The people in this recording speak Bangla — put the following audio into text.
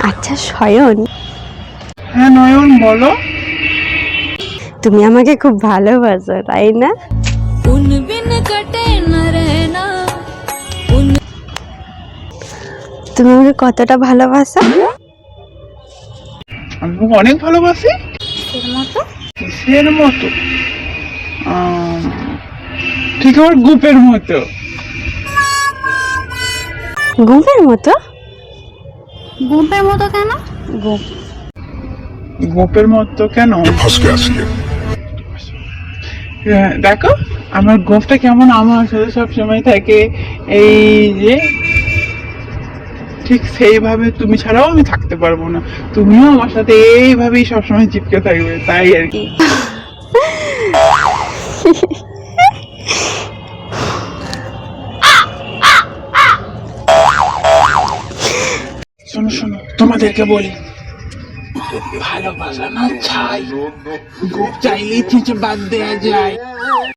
আচ্ছা শয়ন, হ্যাঁ নয়ন বলো। তুমি আমাকে খুব ভালোবাসো তাই না? তুমি আমাকে কতটা ভালোবাসো? আমি তোমাকে অনেক ভালোবাসি। কিসের মতো? ঠিক আমার গুপের মতো। ঘুমের মতো? গুপের মতো কেন? গোপের মতো কেন? দেখো আমার গোপটা কেমন আমার সাথে সবসময় থাকে, এই যে ঠিক সেইভাবে তুমি ছাড়াও আমি থাকতে পারবো না, তুমিও আমার সাথে এইভাবেই সবসময় চিপকে থাকবে, তাই আর কি। শোনো শোনো, তোমাদেরকে বলি, ভালোবাসা না চাই, গোপ চাইলেই চিঁচে বাদ দেয়া যায়।